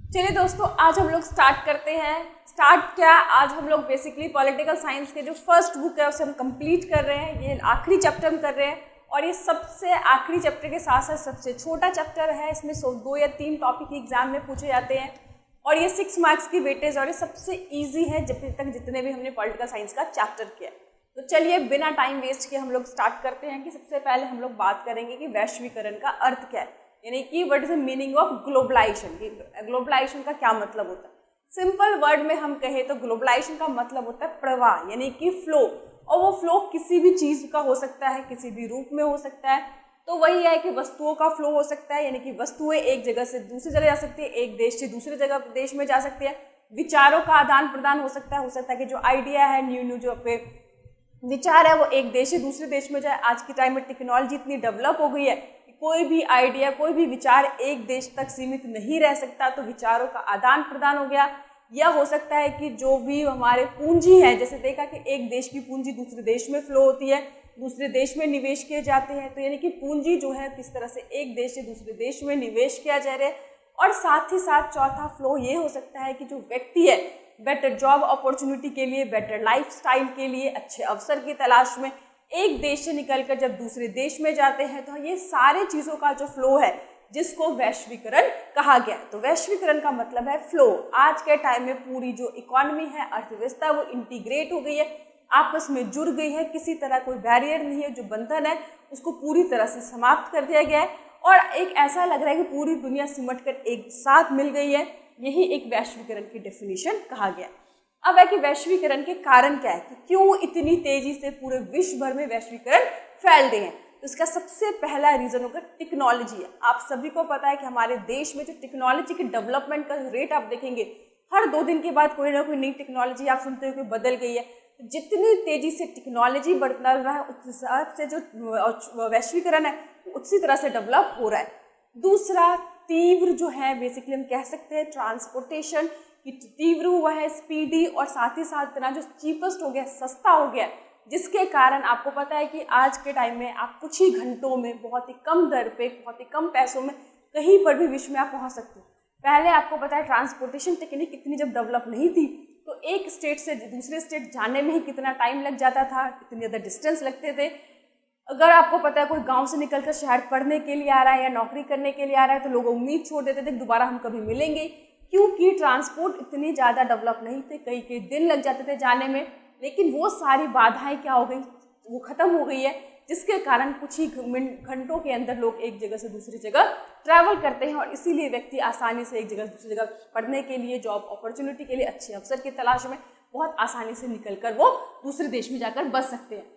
चलिए दोस्तों, आज हम लोग स्टार्ट करते हैं। स्टार्ट क्या, आज हम लोग बेसिकली पॉलिटिकल साइंस के जो फर्स्ट बुक है उसे हम कंप्लीट कर रहे हैं। ये आखिरी चैप्टर हम कर रहे हैं और ये सबसे आखिरी चैप्टर के साथ साथ सबसे छोटा चैप्टर है। इसमें 2 या 3 टॉपिक एग्जाम में पूछे जाते हैं और ये 6 मार्क्स की वेटेज और ये सबसे ईजी है जब तक जितने भी हमने पॉलिटिकल साइंस का चैप्टर किया। तो चलिए बिना टाइम वेस्ट किए हम लोग स्टार्ट करते हैं कि सबसे पहले हम लोग बात करेंगे कि वैश्वीकरण का अर्थ क्या है, यानी कि what is the meaning of globalisation. Globalisation का क्या मतलब होता है। सिंपल वर्ड में हम कहें तो ग्लोबलाइजेशन का मतलब होता है प्रवाह, यानी कि फ्लो। और वो फ्लो किसी भी चीज का हो सकता है, किसी भी रूप में हो सकता है। तो वही है कि वस्तुओं का फ्लो हो सकता है, यानी कि वस्तुएं एक जगह से दूसरी जगह जा सकती है, एक देश से दूसरी जगह देश में जा सकती है। विचारों का आदान प्रदान हो सकता है कि जो आइडिया है, न्यू जो पे विचार है वो एक देश से दूसरे देश में जाए। आज के टाइम में टेक्नोलॉजी इतनी डेवलप हो गई है कि कोई भी आइडिया, कोई भी विचार एक देश तक सीमित नहीं रह सकता। तो विचारों का आदान प्रदान हो गया। या हो सकता है कि जो भी हमारे पूंजी है, जैसे देखा कि एक देश की पूंजी दूसरे देश में फ्लो होती है, दूसरे देश में निवेश किए जाते हैं। तो यानी कि पूंजी जो है किस तरह से एक देश से दूसरे देश में निवेश किया जा रहा है। और साथ ही साथ चौथा फ्लो ये हो सकता है कि जो व्यक्ति है बेटर जॉब अपॉर्चुनिटी के लिए, बेटर लाइफस्टाइल के लिए, अच्छे अवसर की तलाश में एक देश से निकलकर जब दूसरे देश में जाते हैं, तो ये सारे चीज़ों का जो फ्लो है जिसको वैश्वीकरण कहा गया। तो वैश्वीकरण का मतलब है फ्लो। आज के टाइम में पूरी जो इकोनॉमी है, अर्थव्यवस्था, वो इंटीग्रेट हो गई है, आपस में जुड़ गई है। किसी तरह कोई बैरियर नहीं है, जो बंधन है उसको पूरी तरह से समाप्त कर दिया गया है और एक ऐसा लग रहा है कि पूरी दुनिया सिमट कर एक साथ मिल गई है। यही एक वैश्वीकरण की डेफिनेशन कहा गया। अब है कि वैश्वीकरण के कारण क्या है, कि क्यों इतनी तेजी से पूरे विश्व भर में वैश्वीकरण फैल रहे हैं। तो इसका सबसे पहला रीजन होगा टेक्नोलॉजी है। आप सभी को पता है कि हमारे देश में जो टेक्नोलॉजी के डेवलपमेंट का रेट आप देखेंगे, हर 2 दिन के बाद कोई ना कोई नई टेक्नोलॉजी आप सुनते हो कि बदल गई है। तो जितनी तेजी से टेक्नोलॉजी बढ़ता रहा है उस हिसाब से जो वैश्वीकरण है उसी तरह से डेवलप हो रहा है। दूसरा तीव्र जो है, बेसिकली हम कह सकते हैं ट्रांसपोर्टेशन कि तीव्र हुआ है, स्पीडी, और साथ ही साथ इतना जो चीपेस्ट हो गया, सस्ता हो गया, जिसके कारण आपको पता है कि आज के टाइम में आप कुछ ही घंटों में बहुत ही कम दर पे, बहुत ही कम पैसों में कहीं पर भी विश्व में आप पहुंच सकते हो। पहले आपको पता है ट्रांसपोर्टेशन टेक्निक इतनी जब डेवलप नहीं थी तो एक स्टेट से दूसरे स्टेट जाने में ही कितना टाइम लग जाता था, कितने ज़्यादा डिस्टेंस लगते थे। अगर आपको पता है कोई गांव से निकलकर शहर पढ़ने के लिए आ रहा है या नौकरी करने के लिए आ रहा है तो लोग उम्मीद छोड़ देते थे दोबारा हम कभी मिलेंगे, क्योंकि ट्रांसपोर्ट इतनी ज़्यादा डेवलप नहीं थे, कई कई दिन लग जाते थे जाने में। लेकिन वो सारी बाधाएं क्या हो गई, वो ख़त्म हो गई है, जिसके कारण कुछ ही घंटों के अंदर लोग एक जगह से दूसरी जगह ट्रैवल करते हैं और इसीलिए व्यक्ति आसानी से एक जगह से दूसरी जगह पढ़ने के लिए, जॉब अपॉर्चुनिटी के लिए, अच्छे अवसर की तलाश में बहुत आसानी से निकल कर वो दूसरे देश में जाकर बस सकते हैं।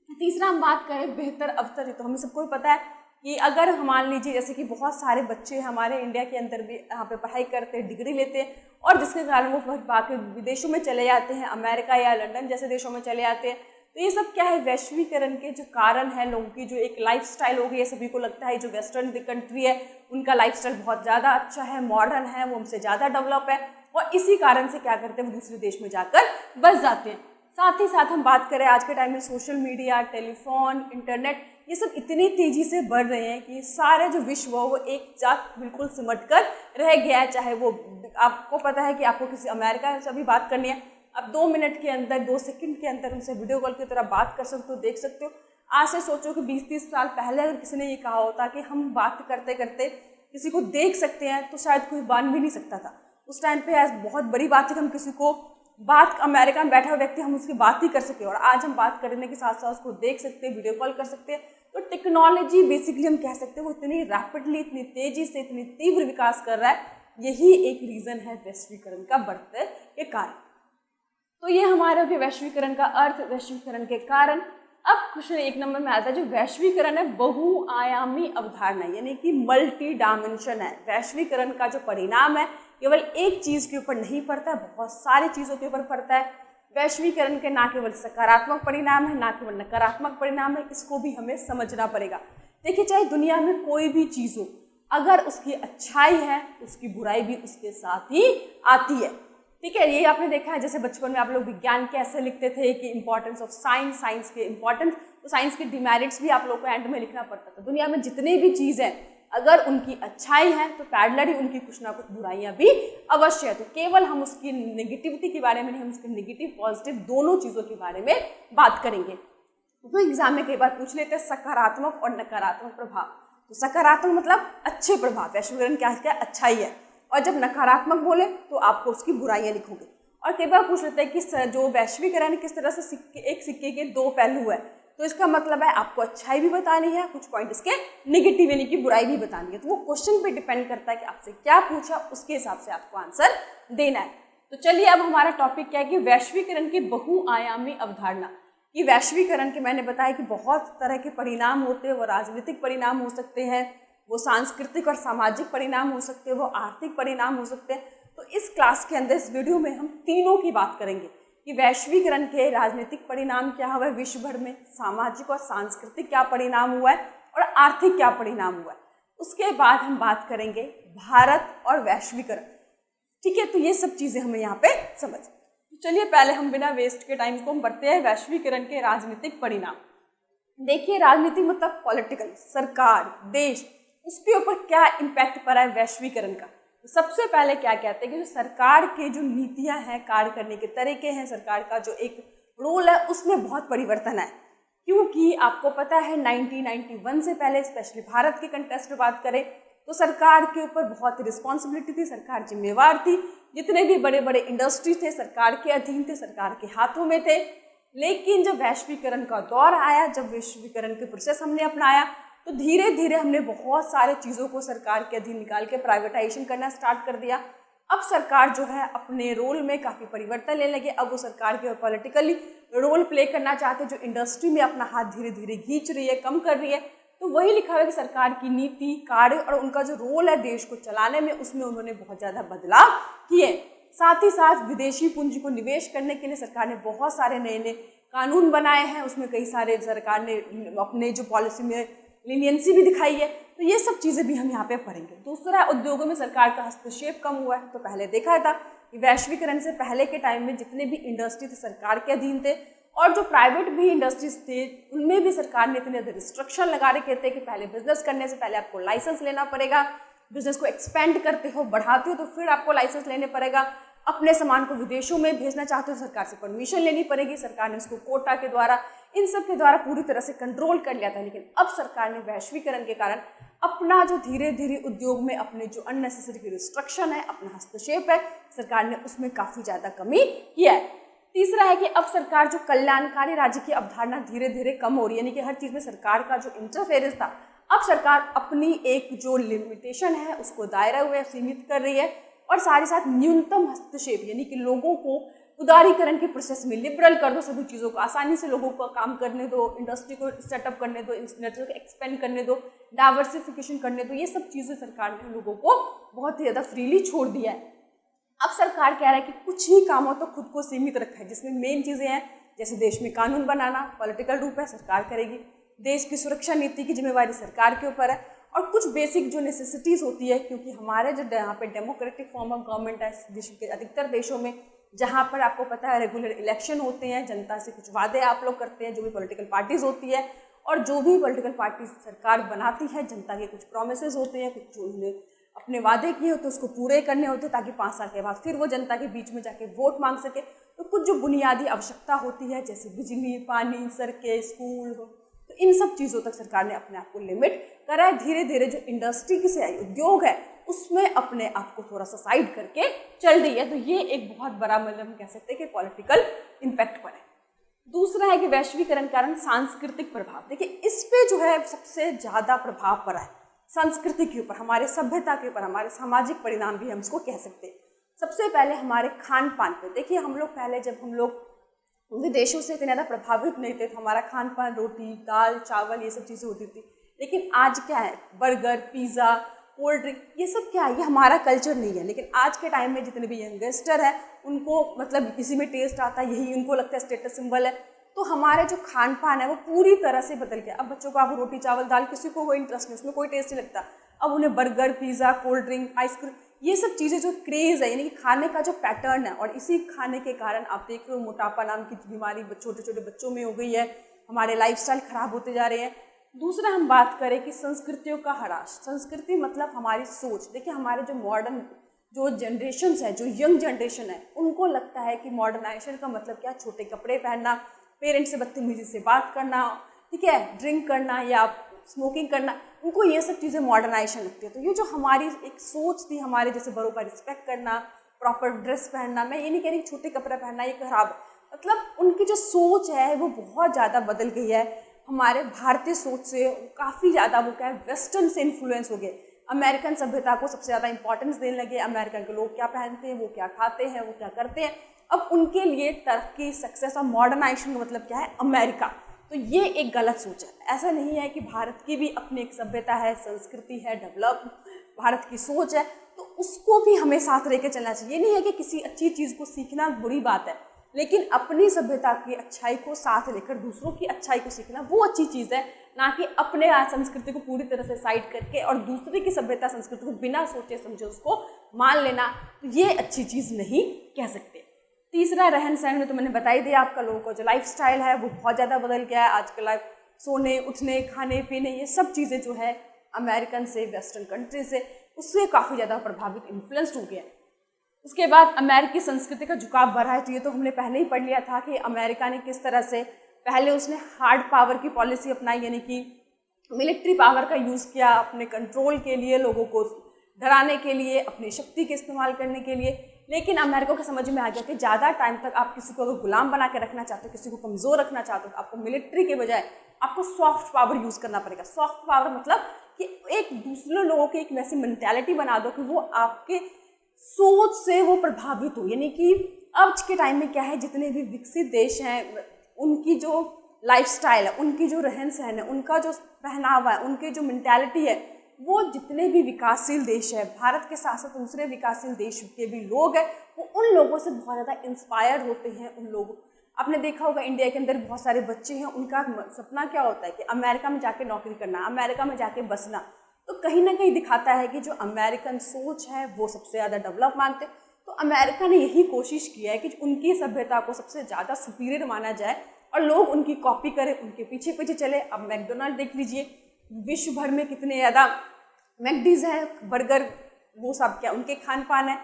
तीसरा हम बात करें बेहतर अवसर, तो हमें सबको पता है कि अगर हम मान लीजिए जैसे कि बहुत सारे बच्चे हमारे इंडिया के अंदर भी यहाँ पे पढ़ाई करते हैं, डिग्री लेते हैं और जिसके कारण वो बाकी विदेशों में चले जाते हैं, अमेरिका या लंदन जैसे देशों में चले जाते हैं। तो ये सब क्या है, वैश्वीकरण के जो कारण है, लोगों की जो एक लाइफस्टाइल हो गई है। सभी को लगता है जो वेस्टर्न कंट्री है उनका लाइफस्टाइल बहुत ज़्यादा अच्छा है, मॉडर्न है, वो हमसे ज़्यादा डेवलप है और इसी कारण से क्या करते हैं वो दूसरे देश में जाकर बस जाते हैं। साथ ही साथ हम बात करें आज के टाइम में सोशल मीडिया, टेलीफोन, इंटरनेट, ये सब इतनी तेज़ी से बढ़ रहे हैं कि सारे जो विश्व हो वो एक साथ बिल्कुल सिमट कर रह गया है। चाहे वो आपको पता है कि आपको किसी अमेरिका से भी बात करनी है, अब 2 मिनट के अंदर, 2 सेकंड के अंदर उनसे वीडियो कॉल की तरह बात कर सकते हो, देख सकते हो। आज से सोचो कि 20-30 साल पहले अगर किसी ने ये कहा होता कि हम बात करते करते किसी को देख सकते हैं तो शायद कोई मान भी नहीं सकता था। उस टाइम पे बहुत बड़ी बात थी कि हम किसी को बात, अमेरिका में बैठा हुआ व्यक्ति, हम उसकी बात ही कर सकते हैं और आज हम बात करने के साथ साथ उसको देख सकते हैं, वीडियो कॉल कर सकते हैं। तो टेक्नोलॉजी बेसिकली हम कह सकते हैं वो इतनी रैपिडली, इतनी तेजी से, इतनी तीव्र विकास कर रहा है। यही एक रीज़न है वैश्वीकरण का बढ़ते के कारण। तो ये हमारे के वैश्वीकरण का अर्थ, वैश्वीकरण के कारण। अब क्वेश्चन 1 नंबर में आता है जो वैश्वीकरण है बहुआयामी अवधारणा, यानी कि मल्टी डायमेंशन है। वैश्वीकरण का जो परिणाम है केवल एक चीज़ के ऊपर नहीं पड़ता है, बहुत सारी चीज़ों के ऊपर पड़ता है। वैश्वीकरण के ना केवल सकारात्मक परिणाम है, ना केवल नकारात्मक परिणाम है, इसको भी हमें समझना पड़ेगा। देखिए, चाहे दुनिया में कोई भी चीज़ हो, अगर उसकी अच्छाई है उसकी बुराई भी उसके साथ ही आती है। ठीक है, ये आपने देखा है, जैसे बचपन में आप लोग विज्ञान के ऐसे लिखते थे कि इंपॉर्टेंस ऑफ साइंस, साइंस के इंपॉर्टेंस, तो साइंस के डिमेरिट्स भी आप लोग को एंड में लिखना पड़ता था। दुनिया में जितने भी चीज़ हैं, अगर उनकी अच्छाई है तो पैरेलली उनकी कुछ ना कुछ बुराइयां भी अवश्य है। तो केवल हम उसकी नेगेटिविटी के बारे में नहीं, हम उसके नेगेटिव पॉजिटिव दोनों चीज़ों के बारे में बात करेंगे। तो एग्जाम में कई बार पूछ लेते हैं सकारात्मक और नकारात्मक प्रभाव। तो सकारात्मक मतलब अच्छे प्रभाव, वैश्वीकरण क्या है, अच्छाई है, और जब नकारात्मक बोले तो आपको उसकी बुराइयां लिखोगे। और कई बार पूछ लेते हैं कि जो वैश्वीकरण किस तरह से एक सिक्के के दो पहलू है, तो इसका मतलब है आपको अच्छाई भी बतानी है, कुछ पॉइंट इसके नेगेटिव यानी कि बुराई भी बतानी है। तो वो क्वेश्चन पे डिपेंड करता है कि आपसे क्या पूछा, उसके हिसाब से आपको आंसर देना है। तो चलिए अब हमारा टॉपिक क्या है कि वैश्वीकरण की बहुआयामी अवधारणा। कि वैश्वीकरण के मैंने बताया कि बहुत तरह के परिणाम होते हैं, वो राजनीतिक परिणाम हो सकते हैं, वो सांस्कृतिक और सामाजिक परिणाम हो सकते हैं, वो आर्थिक परिणाम हो सकते हैं। तो इस क्लास के अंदर, इस वीडियो में हम तीनों की बात करेंगे कि वैश्वीकरण के राजनीतिक परिणाम क्या हुआ है विश्व भर में, सामाजिक और सांस्कृतिक क्या परिणाम हुआ है, और आर्थिक क्या परिणाम हुआ है। उसके बाद हम बात करेंगे भारत और वैश्वीकरण। ठीक है, तो ये सब चीज़ें हमें यहाँ पे समझ। चलिए पहले हम बिना वेस्ट के टाइम को हम बढ़ते हैं वैश्वीकरण के राजनीतिक परिणाम। देखिए राजनीति मतलब पॉलिटिकल, सरकार, देश, उसके ऊपर क्या इम्पैक्ट पड़ा है वैश्वीकरण का। तो सबसे पहले क्या कहते हैं कि जो सरकार के जो नीतियां हैं, कार्य करने के तरीके हैं, सरकार का जो एक रोल है उसमें बहुत परिवर्तन है। क्योंकि आपको पता है 1991 से पहले, स्पेशली भारत के कंटेक्स्ट में बात करें तो सरकार के ऊपर बहुत रिस्पॉन्सिबिलिटी थी, सरकार जिम्मेवार थी, जितने भी बड़े बड़े इंडस्ट्री थे सरकार के अधीन थे, सरकार के हाथों में थे। लेकिन जब वैश्वीकरण का दौर आया, जब वैश्वीकरण के प्रोसेस हमने अपनाया, तो धीरे धीरे हमने बहुत सारे चीज़ों को सरकार के अधीन निकाल के प्राइवेटाइजेशन करना स्टार्ट कर दिया। अब सरकार जो है अपने रोल में काफ़ी परिवर्तन लेने लगे। अब वो सरकार के पॉलिटिकली रोल प्ले करना चाहते, जो इंडस्ट्री में अपना हाथ धीरे धीरे खींच रही है, कम कर रही है। तो वही लिखा हुआ है कि सरकार की नीति, कार्य और उनका जो रोल है देश को चलाने में, उसमें उन्होंने बहुत ज़्यादा बदलाव किए। साथ ही साथ विदेशी पूंजी को निवेश करने के लिए सरकार ने बहुत सारे नए नए कानून बनाए हैं, उसमें कई सारे सरकार ने अपने जो पॉलिसी में लीनियंसी भी दिखाई है। तो ये सब चीज़ें भी हम यहाँ पे पढ़ेंगे। दूसरा, उद्योगों में सरकार का हस्तक्षेप कम हुआ है। तो पहले देखा था कि वैश्वीकरण से पहले के टाइम में जितने भी इंडस्ट्री थे सरकार के अधीन थे, और जो प्राइवेट भी इंडस्ट्रीज थे उनमें भी सरकार ने इतने रिस्ट्रिक्शन लगा रखे थे कि पहले बिजनेस करने से पहले आपको लाइसेंस लेना पड़ेगा, बिजनेस को एक्सपेंड करते हो, बढ़ाते हो तो फिर आपको लाइसेंस लेने पड़ेगा, अपने सामान को विदेशों में भेजना चाहते हो सरकार से परमिशन लेनी पड़ेगी। सरकार ने उसको कोटा के द्वारा, इन सब के द्वारा पूरी तरह से कंट्रोल कर लिया था। लेकिन अब सरकार ने वैश्वीकरण के कारण अपना जो धीरे धीरे उद्योग में अपने जो अननेसेसरी रिस्ट्रिक्शन है, अपना हस्तक्षेप है, सरकार ने उसमें काफ़ी ज़्यादा कमी किया है। तीसरा है कि अब सरकार जो कल्याणकारी राज्य की अवधारणा धीरे धीरे कम हो रही है, यानी कि हर चीज़ में सरकार का जो इंटरफेरेंस था, अब सरकार अपनी एक जो लिमिटेशन है उसको दायरा हुए सीमित कर रही है, और साथ ही साथ न्यूनतम हस्तक्षेप, यानी कि लोगों को उदारीकरण के प्रोसेस में लिबरल कर दो, सभी चीज़ों को आसानी से लोगों को काम करने दो, इंडस्ट्री को सेटअप करने दो, नेटवर्क एक्सपेंड करने दो, डाइवर्सिफिकेशन करने दो। ये सब चीज़ें सरकार ने लोगों को बहुत ही ज़्यादा फ्रीली छोड़ दिया है। अब सरकार कह रहा है कि कुछ ही कामों तो खुद को सीमित रखा है, जिसमें मेन चीज़ें हैं जैसे देश में कानून बनाना, पॉलिटिकल रूप है सरकार करेगी, देश की सुरक्षा नीति की जिम्मेवारी सरकार के ऊपर है, और कुछ बेसिक जो नेसेसिटीज़ होती है, क्योंकि हमारे जो यहाँ पे डेमोक्रेटिक फॉर्म ऑफ गवर्नमेंट है विश्व के अधिकतर देशों में, जहाँ पर आपको पता है रेगुलर इलेक्शन होते हैं, जनता से कुछ वादे आप लोग करते हैं, जो भी पॉलिटिकल पार्टीज़ होती है, और जो भी पॉलिटिकल पार्टी सरकार बनाती है, जनता के कुछ प्रोमिसेस होते हैं, कुछ जो उन्होंने अपने वादे किए होते उसको पूरे करने होते, ताकि 5 साल के बाद फिर वो जनता के बीच में जाके वोट मांग सके। तो कुछ जो बुनियादी आवश्यकता होती है जैसे बिजली, पानी, सड़कें, स्कूल, तो इन सब चीज़ों तक सरकार ने अपने आप को लिमिट करा है। धीरे धीरे जो इंडस्ट्री से आई उद्योग है उसमें अपने आप को थोड़ा सा साइड करके चल रही है। तो ये एक बहुत बड़ा मतलब हम कह सकते हैं कि पॉलिटिकल इम्पैक्ट पड़ा है। दूसरा है कि वैश्वीकरण के कारण सांस्कृतिक प्रभाव। देखिए इस पे जो है सबसे ज़्यादा प्रभाव पड़ा है संस्कृति के ऊपर, हमारे सभ्यता के ऊपर, हमारे सामाजिक परिणाम भी हम इसको कह सकते हैं। सबसे पहले हमारे खान पान पे देखिए, हम लोग पहले जब हम लोग विदेशों से इतने ज़्यादा प्रभावित नहीं थे तो हमारा खान पान रोटी, दाल, चावल ये सब चीज़ें होती थी। लेकिन आज क्या है, बर्गर, पिज़्ज़ा, कोल्ड ड्रिंक, ये सब क्या है, ये हमारा कल्चर नहीं है। लेकिन आज के टाइम में जितने भी यंगस्टर है उनको मतलब इसी में टेस्ट आता है, यही उनको लगता है स्टेटस सिंबल है। तो हमारे जो खान पान है वो पूरी तरह से बदल गया। अब बच्चों को आप रोटी चावल दाल, किसी को कोई इंटरेस्ट नहीं, उसमें कोई टेस्ट नहीं लगता। अब उन्हें burger, pizza, cold drink, ice cream, ये सब चीज़ें जो क्रेज़ है, यानी कि खाने का जो पैटर्न है, और इसी खाने के कारण आप देख रहे हो मोटापा नाम की बीमारी छोटे छोटे बच्चों में हो गई है, हमारे लाइफस्टाइल ख़राब होते जा रहे हैं। दूसरा हम बात करें कि संस्कृतियों का ह्रास। संस्कृति मतलब हमारी सोच। देखिए हमारे जो मॉडर्न जो जनरेशन्स है, जो यंग जनरेशन है, उनको लगता है कि मॉडर्नाइजेशन का मतलब क्या, छोटे कपड़े पहनना, पेरेंट्स से बदतमीजी से बात करना, ठीक है, ड्रिंक करना या स्मोकिंग करना, उनको ये सब चीज़ें मॉडर्नाइजेशन लगती है। तो ये जो हमारी एक सोच थी, हमारे जैसे बड़ों का रिस्पेक्ट करना, प्रॉपर ड्रेस पहनना, मैं ये नहीं कह रही छोटे कपड़े पहनना ये खराब है, मतलब उनकी जो सोच है वो बहुत ज़्यादा बदल गई है। हमारे भारतीय सोच से काफ़ी ज़्यादा वो क्या है, वेस्टर्न से इन्फ्लुएंस हो गए। अमेरिकन सभ्यता को सबसे ज़्यादा इंपॉर्टेंस देने लगे। अमेरिकन के लोग क्या पहनते हैं, वो क्या खाते हैं, वो क्या करते हैं। अब उनके लिए तरक्की, सक्सेस और मॉडर्नाइजेशन का मतलब क्या है, अमेरिका। तो ये एक गलत सोच है। ऐसा नहीं है कि भारत की भी अपनी एक सभ्यता है, संस्कृति है, डेवलप भारत की सोच है, तो उसको भी हमें साथ लेकर चलना चाहिए। ये नहीं है कि किसी अच्छी चीज़ को सीखना बुरी बात है, लेकिन अपनी सभ्यता की अच्छाई को साथ लेकर दूसरों की अच्छाई को सीखना वो अच्छी चीज़ है, ना कि अपने संस्कृति को पूरी तरह से साइड करके और दूसरे की सभ्यता संस्कृति को बिना सोचे समझे उसको मान लेना। तो ये अच्छी चीज़ नहीं कह सकते। तीसरा, रहन सहन में तो मैंने बता ही दिया आपका, लोगों का जो लाइफ स्टाइल है वो बहुत ज़्यादा बदल गया है आजकल। सोने उठने खाने पीने ये सब चीज़ें जो है अमेरिकन से, वेस्टर्न कंट्री से, उससे काफ़ी ज़्यादा प्रभावित, इन्फ्लुएंस्ड हो गया है। उसके बाद अमेरिकी संस्कृति का झुकाव बढ़ा है। तो ये तो हमने पहले ही पढ़ लिया था कि अमेरिका ने किस तरह से पहले उसने हार्ड पावर की पॉलिसी अपनाई, यानी कि मिलिट्री पावर का यूज़ किया अपने कंट्रोल के लिए, लोगों को डराने के लिए, अपनी शक्ति के इस्तेमाल करने के लिए। लेकिन अमेरिका को समझ में आ गया कि ज़्यादा टाइम तक आप किसी को अगर गुलाम बना के रखना चाहते हो, किसी को कमज़ोर रखना चाहते हो, आपको मिलिट्री के बजाय आपको सॉफ्ट पावर यूज़ करना पड़ेगा। सॉफ्ट पावर मतलब कि एक दूसरे लोगों की एक वैसी मेंटालिटी बना दो कि वो आपके सोच से वो प्रभावित हो। यानी कि आज के टाइम में क्या है, जितने भी विकसित देश हैं उनकी जो लाइफस्टाइल है, उनकी जो रहन सहन है, उनका जो पहनावा है, उनकी जो मेंटालिटी है, वो जितने भी विकासशील देश है, भारत के साथ साथ दूसरे विकासशील देश के भी लोग हैं, वो उन लोगों से बहुत ज़्यादा इंस्पायर होते हैं। उन लोगों, आपने देखा होगा इंडिया के अंदर बहुत सारे बच्चे हैं, उनका सपना क्या होता है कि अमेरिका में जाके नौकरी करना, अमेरिका में जाके बसना। तो कहीं ना कहीं दिखाता है कि जो अमेरिकन सोच है वो सबसे ज़्यादा डेवलप मानते हैं। तो अमेरिका ने यही कोशिश किया है कि उनकी सभ्यता को सबसे ज़्यादा सुपीरियर माना जाए और लोग उनकी कॉपी करें, उनके पीछे पीछे चले। अब मैकडोनाल्ड देख लीजिए, विश्व भर में कितने ज़्यादा मैकडीज हैं, बर्गर, वो सब क्या उनके खान पान है।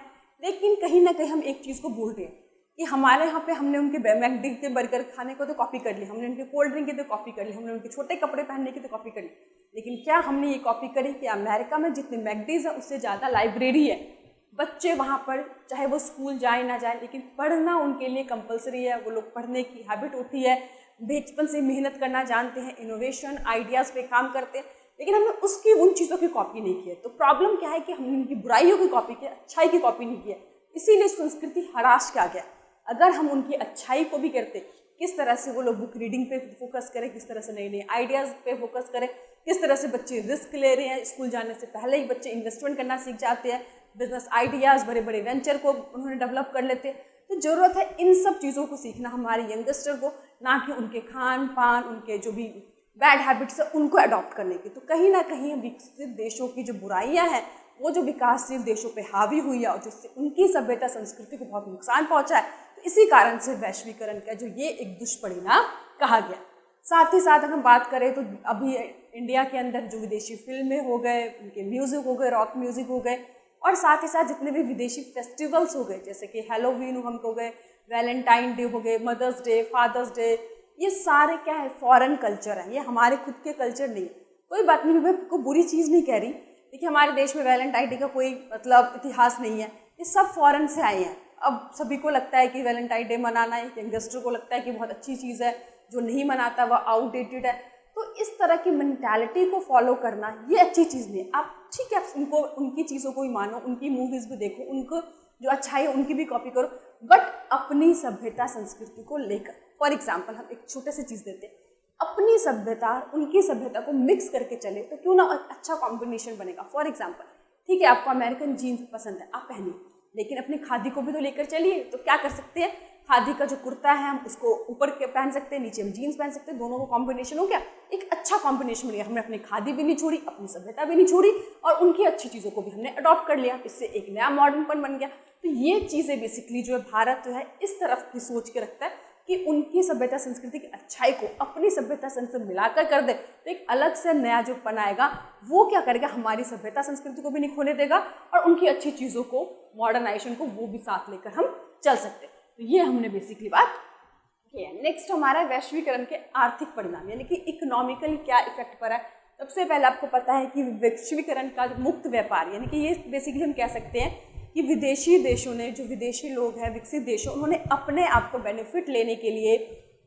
लेकिन कहीं ना कहीं हम एक चीज़ को भूल रहे हैं कि हमारे यहाँ पे हमने उनके मैकडी के बर्गर खाने को तो कॉपी कर ली, हमने उनके कोल्ड ड्रिंक की तो कॉपी कर ली, हमने उनके छोटे कपड़े पहनने की तो कॉपी कर ली। लेकिन क्या हमने ये कॉपी करी कि अमेरिका में जितने मैकडीज हैं उससे ज़्यादा लाइब्रेरी है। बच्चे वहाँ पर चाहे वो स्कूल जाए ना जाए, लेकिन पढ़ना उनके लिए कंपलसरी है। वो लोग पढ़ने की हैबिट होती है, बचपन से मेहनत करना जानते हैं, इनोवेशन आइडियाज़ पे काम करते हैं। लेकिन हमने उसकी उन चीज़ों की कॉपी नहीं की है। तो प्रॉब्लम क्या है कि हमने उनकी बुराइयों की कॉपी की, अच्छाई की कॉपी नहीं की है, इसीलिए संस्कृति हराश के आ गया। अगर हम उनकी अच्छाई को भी करते, किस तरह से वो लोग बुक रीडिंग पे फोकस करें, किस तरह से नए नए आइडियाज़ पे फोकस करें, किस तरह से बच्चे रिस्क ले रहे हैं, स्कूल जाने से पहले ही बच्चे इन्वेस्टमेंट करना सीख जाते हैं, बिजनेस आइडियाज़, बड़े बड़े वेंचर को उन्होंने डेवलप कर लेते हैं। तो ज़रूरत है इन सब चीज़ों को सीखना हमारे यंगस्टर को, ना कि उनके खान पान, उनके जो भी बैड हैबिट्स है उनको अडॉप्ट करने की। तो कहीं ना कहीं विकसित देशों की जो बुराइयां हैं वो जो विकासशील देशों पे हावी हुई है और जिससे उनकी सभ्यता संस्कृति को बहुत नुकसान पहुंचा है, तो इसी कारण से वैश्वीकरण का जो ये एक दुष्परिणाम कहा गया। साथ ही साथ अगर हम बात करें तो अभी इंडिया के अंदर जो विदेशी फिल्में हो गए, उनके म्यूज़िक हो गए, रॉक म्यूज़िक हो गए, और साथ ही साथ जितने भी विदेशी फेस्टिवल्स हो गए, जैसे कि हैलोवीन हम हो गए, वैलेंटाइन डे हो गए, मदर्स डे, फादर्स डे, ये सारे क्या है, फॉरेन कल्चर है, ये हमारे खुद के कल्चर नहीं है। कोई बात नहीं, मैं कोई बुरी चीज़ नहीं कह रही। देखिए हमारे देश में वैलेंटाइन डे का कोई मतलब इतिहास नहीं है, ये सब फॉरेन से आए हैं। अब सभी को लगता है कि वैलेंटाइन डे मनाना, एक यंगस्टर को लगता है कि बहुत अच्छी चीज़ है, जो नहीं मनाता वह आउटडेटेड है। तो इस तरह की मेंटालिटी को फॉलो करना ये अच्छी चीज़ नहीं है। आप ठीक है, उनको उनकी चीज़ों को ही मानो, उनकी मूवीज़ भी देखो, उनको जो अच्छाई है उनकी भी कॉपी करो, बट अपनी सभ्यता संस्कृति को लेकर। फॉर एग्जाम्पल हम एक छोटे से चीज़ देते हैं, अपनी सभ्यता उनकी सभ्यता को मिक्स करके चले तो क्यों ना एक अच्छा कॉम्बिनेशन बनेगा। फॉर एग्जाम्पल, ठीक है, आपको अमेरिकन जीन्स पसंद है, आप पहनिए, लेकिन अपनी खादी को भी तो लेकर चलिए। तो क्या कर सकते हैं, खादी का जो कुर्ता है हम उसको ऊपर के पहन सकते हैं, नीचे हम जीन्स पहन सकते हैं, दोनों का कॉम्बिनेशन हो गया, एक अच्छा कॉम्बिनेशन बन गया। हमने अपनी खादी भी नहीं छोड़ी, अपनी सभ्यता भी नहीं छोड़ी, और उनकी अच्छी चीज़ों को भी हमने अडॉप्ट कर लिया, इससे एक नया मॉडर्नपन बन गया। तो ये चीज़ें बेसिकली जो है भारत जो है इस तरफ की सोच के रखता है कि उनकी सभ्यता संस्कृति की अच्छाई को अपनी सभ्यता संस्कृति मिलाकर कर दे, तो एक अलग से नया जो बनाएगा वो क्या करेगा, हमारी सभ्यता संस्कृति को भी नहीं खोने देगा और उनकी अच्छी चीज़ों को, मॉडर्नाइजेशन को, वो भी साथ लेकर हम चल सकते हैं। तो ये हमने बेसिकली बात की है। नेक्स्ट हमारा वैश्वीकरण के आर्थिक परिणाम, यानी कि इकोनॉमिकली क्या इफेक्ट पड़ा है। सबसे पहले आपको पता है कि वैश्वीकरण का मुक्त व्यापार, यानी कि ये बेसिकली हम कह सकते हैं कि विदेशी देशों ने, जो विदेशी लोग हैं, विकसित देशों, उन्होंने अपने आप को बेनिफिट लेने के लिए,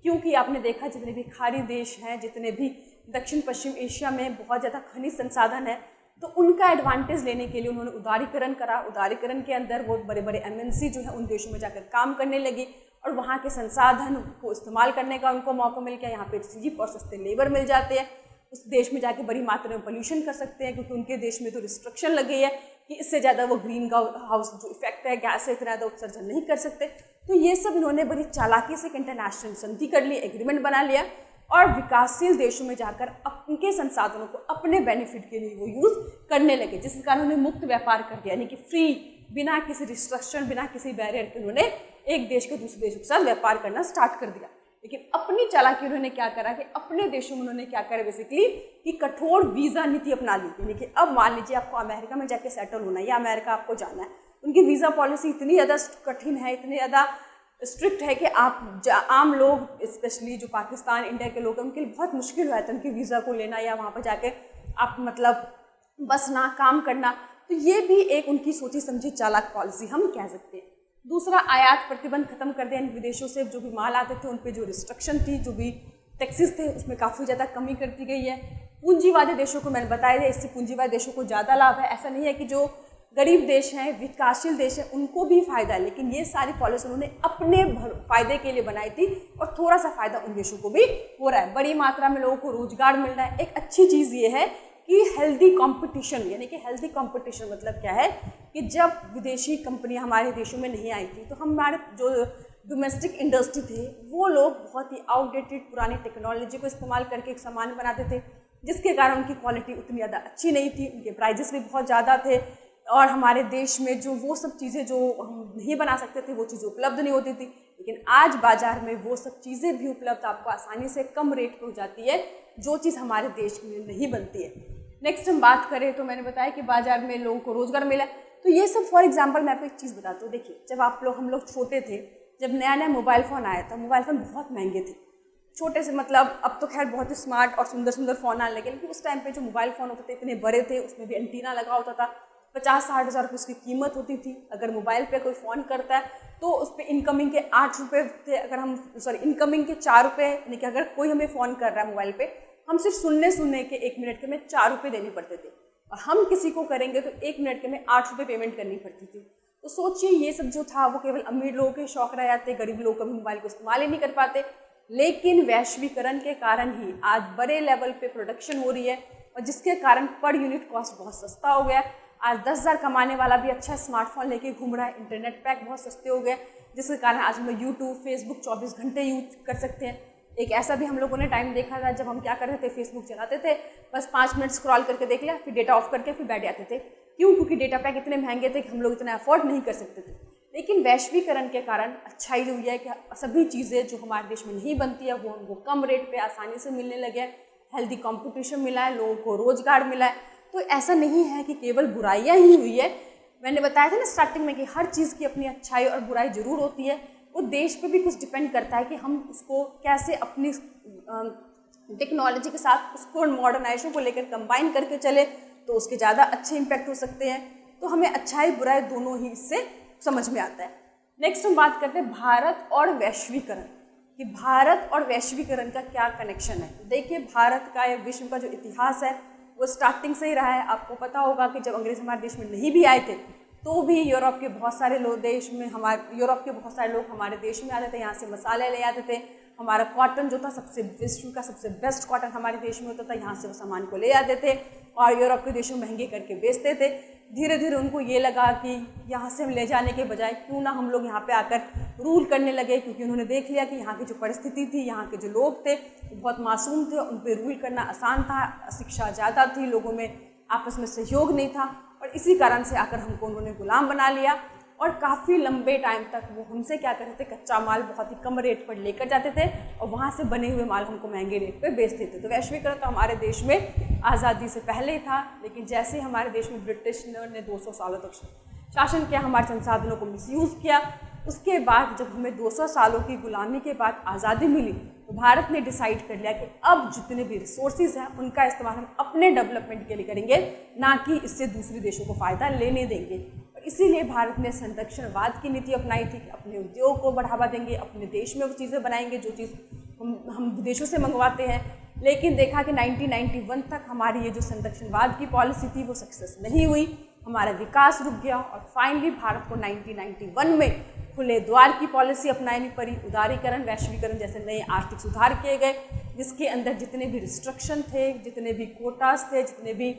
क्योंकि आपने देखा जितने भी खाड़ी देश हैं, जितने भी दक्षिण पश्चिम एशिया में बहुत ज़्यादा खनिज संसाधन है, तो उनका एडवांटेज लेने के लिए उन्होंने उदारीकरण करा। उदारीकरण के अंदर वो बड़े बड़े MNC जो है उन देशों में जाकर काम करने लगी और वहाँ के संसाधन को इस्तेमाल करने का उनको मौका मिल गया। यहाँ पे चीप और सस्ते लेबर मिल जाते हैं, उस देश में जाके बड़ी मात्रा में पोल्यूशन कर सकते हैं, क्योंकि उनके देश में तो रिस्ट्रिक्शन लगी है कि इससे ज़्यादा वो ग्रीन हाउस जो इफेक्ट है, गैस से इतना ज़्यादा उत्सर्जन नहीं कर सकते। तो ये सब इन्होंने बड़ी चालाकी से एक इंटरनेशनल संधि कर ली, एग्रीमेंट बना लिया और विकासशील देशों में जाकर उनके संसाधनों को अपने बेनिफिट के लिए वो यूज़ करने लगे, जिस कारण उन्हें मुक्त व्यापार कर दिया, यानी कि फ्री, बिना किसी रिस्ट्रिक्शन, बिना किसी बैरियर के उन्होंने एक देश के दूसरे देश के साथ व्यापार करना स्टार्ट कर दिया। लेकिन अपनी चालाकी उन्होंने क्या करा कि अपने देशों में उन्होंने क्या करा बेसिकली कि कठोर वीज़ा नीति अपना ली। यानी कि अब मान लीजिए आपको अमेरिका में जाके सेटल होना है या अमेरिका आपको जाना है, उनकी वीज़ा पॉलिसी इतनी ज़्यादा कठिन है, इतनी ज़्यादा स्ट्रिक्ट है कि आप आम लोग, स्पेशली जो पाकिस्तान, इंडिया के लोग हैं, उनके लिए बहुत मुश्किल हुआ था उनकी वीज़ा को लेना या वहाँ पर जाके आप मतलब बसना, काम करना। तो ये भी एक उनकी सोची समझी चालाक पॉलिसी हम कह सकते हैं। दूसरा, आयात प्रतिबंध खत्म कर दिया। इन विदेशों से जो भी माल आते थे उन पे जो रिस्ट्रिक्शन थी, जो भी टैक्सेस थे, उसमें काफ़ी ज़्यादा कमी कर दी गई है। पूंजीवादी देशों को मैंने बताया था, इससे पूंजीवादी देशों को ज़्यादा लाभ है। ऐसा नहीं है कि जो गरीब देश हैं, विकासशील देश हैं, उनको भी फ़ायदा है, लेकिन ये सारी पॉलिसी उन्होंने अपने फ़ायदे के लिए बनाई थी और थोड़ा सा फ़ायदा उन देशों को भी हो रहा है। बड़ी मात्रा में लोगों को रोजगार मिल रहा है। एक अच्छी चीज़ ये है कि हेल्दी कंपटीशन, यानी कि हेल्दी कंपटीशन मतलब क्या है कि जब विदेशी कंपनियां हमारे देशों में नहीं आई थी तो हमारे जो डोमेस्टिक इंडस्ट्री थे वो लोग बहुत ही आउटडेटेड पुरानी टेक्नोलॉजी को इस्तेमाल करके एक सामान बनाते थे, जिसके कारण उनकी क्वालिटी उतनी ज़्यादा अच्छी नहीं थी, उनके प्राइजेस भी बहुत ज़्यादा थे और हमारे देश में जो वो सब चीज़ें जो हम नहीं बना सकते थे वो चीज़ें उपलब्ध नहीं होती थी। लेकिन आज बाज़ार में वो सब चीज़ें भी उपलब्ध आपको आसानी से कम रेट पर हो जाती है, जो चीज़ हमारे देश में नहीं बनती है। नेक्स्ट हम बात करें तो मैंने बताया कि बाजार में लोगों को रोजगार मिला। तो ये सब फॉर एग्जांपल मैं आपको एक चीज़ बताता हूँ। देखिए, जब हम लोग छोटे थे, जब नया नया मोबाइल फ़ोन आया था, मोबाइल फ़ोन बहुत महंगे थे, छोटे से मतलब अब तो खैर बहुत ही स्मार्ट और सुंदर सुंदर फ़ोन आने लगे, लेकिन उस टाइम पे जो मोबाइल फ़ोन होते थे इतने बड़े थे, उसमें भी एंटीना लगा होता था, 50-60 हज़ार रुपये उसकी कीमत होती थी। अगर मोबाइल पे कोई फ़ोन करता है तो उस पर इनकमिंग के 8 रुपये थे, इनकमिंग के 4 रुपये, यानी कि अगर कोई हमें फ़ोन कर रहा है मोबाइल पे, हम सिर्फ सुनने के 1 मिनट के में 4 रुपये देने पड़ते थे और हम किसी को करेंगे तो 1 मिनट के में 8 रुपये पेमेंट करनी पड़ती थी। तो सोचिए, ये सब जो था वो केवल अमीर लोगों के शौक रह जाते, गरीब लोग कभी मोबाइल को इस्तेमाल ही नहीं कर पाते। लेकिन वैश्वीकरण के कारण ही आज बड़े लेवल पे प्रोडक्शन हो रही है और जिसके कारण पर यूनिट कॉस्ट बहुत सस्ता हो गया। आज 10,000 कमाने वाला भी अच्छा स्मार्टफोन लेके घूम रहा है, इंटरनेट पैक बहुत सस्ते हो गए, जिसके कारण आज हम लोग यूट्यूब, फेसबुक 24 घंटे यूज कर सकते हैं। एक ऐसा भी हम लोगों ने टाइम देखा था जब हम क्या कर रहे थे, फेसबुक चलाते थे, बस 5 मिनट स्क्रॉल करके देख लिया, फिर डेटा ऑफ करके फिर बैठ जाते थे। क्यों? क्योंकि डेटा पैक इतने महंगे थे कि हम लोग इतना अफोर्ड नहीं कर सकते थे। लेकिन वैश्वीकरण के कारण अच्छाई हुई है कि सभी चीज़ें जो हमारे देश में नहीं बनती है वो उनको कम रेट पे आसानी से मिलने लगे, हेल्दी कंपटीशन मिला है, लोगों को रोजगार मिला है। तो ऐसा नहीं है कि केवल बुराइयाँ ही हुई है। मैंने बताया था ना स्टार्टिंग में कि हर चीज़ की अपनी अच्छाई और बुराई ज़रूर होती है। वो देश पे भी कुछ डिपेंड करता है कि हम उसको कैसे अपनी टेक्नोलॉजी के साथ उसको मॉडर्नाइजेशन को लेकर कंबाइन करके चले तो उसके ज़्यादा अच्छे इम्पैक्ट हो सकते हैं। तो हमें अच्छाई बुराई दोनों ही इससे समझ में आता है। नेक्स्ट हम बात करते हैं भारत और वैश्वीकरण, कि भारत और वैश्वीकरण का क्या कनेक्शन है। देखिए, भारत का या विश्व का जो इतिहास है वो स्टार्टिंग से ही रहा है। आपको पता होगा कि जब अंग्रेज हमारे देश में नहीं भी आए थे तो भी यूरोप के बहुत सारे लोग यूरोप के बहुत सारे लोग हमारे देश में आते थे, यहाँ से मसाले ले आते थे। हमारा कॉटन जो था विश्व का सबसे बेस्ट कॉटन हमारे देश में होता था, यहाँ से वो सामान को ले आते थे और यूरोप के देशों में महंगे करके बेचते थे। धीरे धीरे उनको ये लगा कि यहाँ से हम ले जाने के बजाय क्यों ना हम लोग यहाँ पे आकर रूल करने लगे, क्योंकि उन्होंने देख लिया कि यहाँ की जो परिस्थिति थी, यहाँ के जो लोग थे वो बहुत मासूम थे, उन पर रूल करना आसान था, शिक्षा ज़्यादा थी, लोगों में आपस में सहयोग नहीं था और इसी कारण से आकर हमको उन्होंने गुलाम बना लिया और काफ़ी लंबे टाइम तक वो हमसे क्या करते थे, कच्चा माल बहुत ही कम रेट पर लेकर जाते थे और वहाँ से बने हुए माल हमको महंगे रेट पे बेचते थे। तो वैश्वीकरण तो हमारे देश में आज़ादी से पहले ही था, लेकिन जैसे ही हमारे देश में ब्रिटिश ने 200 सालों तक शासन किया, हमारे संसाधनों को मिसयूज़ किया, उसके बाद जब हमें 200 सालों की गुलामी के बाद आज़ादी मिली तो भारत ने डिसाइड कर लिया कि अब जितने भी रिसोर्सेज हैं उनका इस्तेमाल हम अपने डेवलपमेंट के लिए करेंगे, ना कि इससे दूसरे देशों को फ़ायदा लेने देंगे। और इसीलिए भारत ने संरक्षणवाद की नीति अपनाई थी कि अपने उद्योग को बढ़ावा देंगे, अपने देश में वो चीज़ें बनाएंगे जो चीज़ हम विदेशों से मंगवाते हैं। लेकिन देखा कि 1991 तक हमारी ये जो संरक्षणवाद की पॉलिसी थी वो सक्सेस नहीं हुई, हमारा विकास रुक गया और फाइनली भारत को 1991 में खुले द्वार की पॉलिसी अपनानी पड़ी। उदारीकरण, वैश्वीकरण जैसे नए आर्थिक सुधार किए गए, जिसके अंदर जितने भी रिस्ट्रिक्शन थे, जितने भी कोटास थे, जितने भी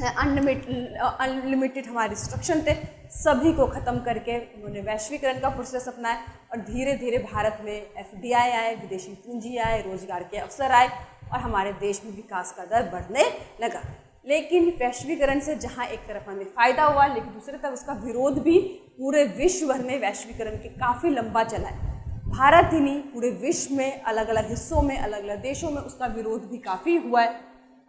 अनलिमिटेड हमारे रिस्ट्रिक्शन थे, सभी को ख़त्म करके उन्होंने वैश्वीकरण का प्रोसेस अपनाया और धीरे धीरे भारत में FDI आए, विदेशी पूंजी आए, रोजगार के अवसर आए और हमारे देश में विकास का दर बढ़ने लगा। लेकिन वैश्वीकरण से जहाँ एक तरफ हमें फ़ायदा हुआ, लेकिन दूसरी तरफ उसका विरोध भी पूरे विश्व भर में वैश्वीकरण के काफ़ी लंबा चला है। भारत ही नहीं, पूरे विश्व में अलग अलग हिस्सों में, अलग अलग देशों में उसका विरोध भी काफ़ी हुआ है।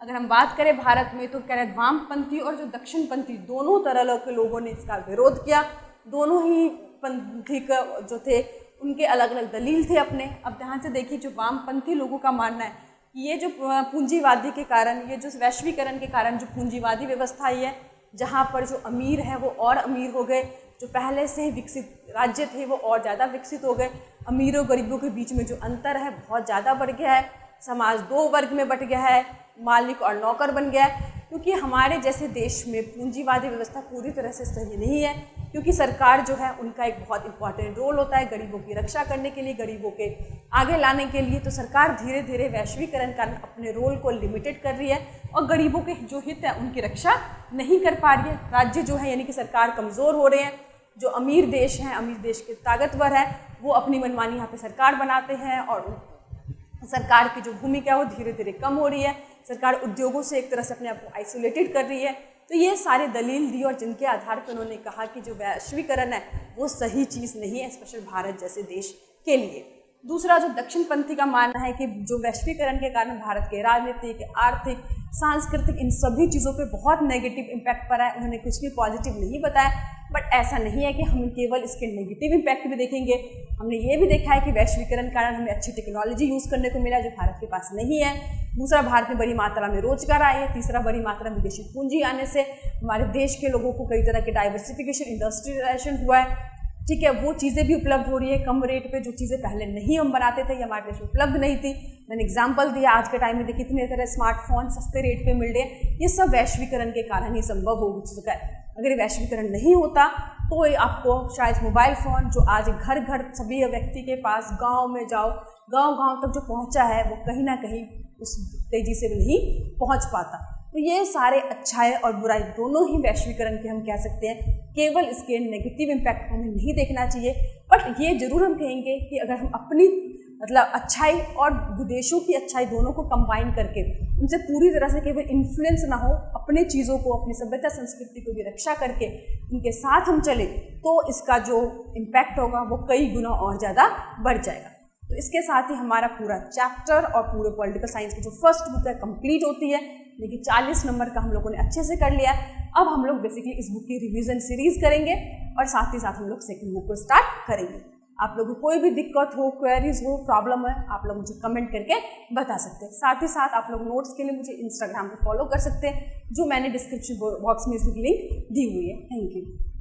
अगर हम बात करें भारत में तो कह रहे वामपंथी और जो दक्षिणपंथी दोनों तरह के लोगों ने इसका विरोध किया। दोनों ही पंथी जो थे उनके अलग अलग दलील थे अपने। अब ध्यान से देखिए, जो वामपंथी लोगों का मानना है कि ये जो पूंजीवादी के कारण, ये जो वैश्वीकरण के कारण जो पूंजीवादी व्यवस्था आई है, जहाँ पर जो अमीर हैं वो और अमीर हो गए, जो पहले से ही विकसित राज्य थे वो और ज़्यादा विकसित हो गए, अमीरों गरीबों के बीच में जो अंतर है बहुत ज़्यादा बढ़ गया है, समाज दो वर्ग में बट गया है, मालिक और नौकर बन गया है। क्योंकि हमारे जैसे देश में पूंजीवादी व्यवस्था पूरी तरह से सही नहीं है, क्योंकि सरकार जो है उनका एक बहुत इंपॉर्टेंट रोल होता है गरीबों की रक्षा करने के लिए, गरीबों के आगे लाने के लिए। तो सरकार धीरे धीरे वैश्वीकरण का अपने रोल को लिमिटेड कर रही है और गरीबों के जो हित है उनकी रक्षा नहीं कर पा रही है। राज्य जो है यानी कि सरकार कमज़ोर हो रहे हैं, जो अमीर देश हैं, अमीर देश के ताकतवर है, वो अपनी मनमानी यहाँ पे सरकार बनाते हैं और सरकार की जो भूमिका है वो धीरे धीरे कम हो रही है। सरकार उद्योगों से एक तरह से अपने आप को आइसोलेटेड कर रही है। तो ये सारे दलील दी और जिनके आधार पर उन्होंने कहा कि जो वैश्वीकरण है वो सही चीज़ नहीं है, स्पेशल भारत जैसे देश के लिए। दूसरा, जो दक्षिणपंथी का मानना है कि जो वैश्वीकरण के कारण भारत के राजनीतिक, आर्थिक, सांस्कृतिक इन सभी चीज़ों पे बहुत नेगेटिव इम्पैक्ट पड़ा है। उन्होंने कुछ भी पॉजिटिव नहीं बताया, बट ऐसा नहीं है कि हम केवल इसके नेगेटिव इम्पैक्ट भी देखेंगे। हमने ये भी देखा है कि वैश्वीकरण के कारण हमें अच्छी टेक्नोलॉजी यूज़ करने को मिला जो भारत के पास नहीं है। दूसरा, भारत में बड़ी मात्रा में रोजगार आए हैं। तीसरा, बड़ी मात्रा में विदेशी पूंजी आने से हमारे देश के लोगों को कई तरह के डाइवर्सिफिकेशन, इंडस्ट्रियलाइजेशन हुआ है। ठीक है, वो चीज़ें भी उपलब्ध हो रही है कम रेट पे, जो चीज़ें पहले नहीं हम बनाते थे, ये हमारे देश में उपलब्ध नहीं थी। मैंने एग्जांपल दिया, आज के टाइम में देखिए कितने तरह स्मार्टफोन सस्ते रेट पे मिल रहे हैं। ये सब वैश्वीकरण के कारण ही संभव हो चुका है। अगर ये वैश्वीकरण नहीं होता तो आपको शायद मोबाइल फ़ोन जो आज घर घर सभी व्यक्ति के पास, गाँव में जाओ, गाँव तक जो पहुँचा है वो कहीं ना कहीं उस तेज़ी से नहीं पहुँच पाता। तो ये सारे अच्छाई और बुराई दोनों ही वैश्वीकरण के हम कह सकते हैं। केवल इसके नेगेटिव इम्पैक्ट को हमें नहीं देखना चाहिए, बट ये जरूर हम कहेंगे कि अगर हम अपनी अच्छाई और विदेशों की अच्छाई दोनों को कंबाइन करके उनसे पूरी तरह से केवल इन्फ्लुएंस ना हो, अपने चीज़ों को, अपनी सभ्यता संस्कृति को भी रक्षा करके उनके साथ हम चले, तो इसका जो इम्पैक्ट होगा वो कई गुना और ज़्यादा बढ़ जाएगा। तो इसके साथ ही हमारा पूरा चैप्टर और पूरे पॉलिटिकल साइंस की जो फर्स्ट बुक है कंप्लीट होती है। लेकिन 40 नंबर का हम लोगों ने अच्छे से कर लिया। अब हम लोग बेसिकली इस बुक की रिवीजन सीरीज करेंगे और साथ ही साथ हम लोग सेकंड बुक को स्टार्ट करेंगे। आप लोगों को कोई भी दिक्कत हो, क्वेरीज हो, प्रॉब्लम है, आप लोग मुझे कमेंट करके बता सकते हैं। साथ ही साथ आप लोग नोट्स के लिए मुझे इंस्टाग्राम पे फॉलो कर सकते हैं, जो मैंने डिस्क्रिप्शन बॉक्स में इसकी लिंक दी हुई है। Thank you.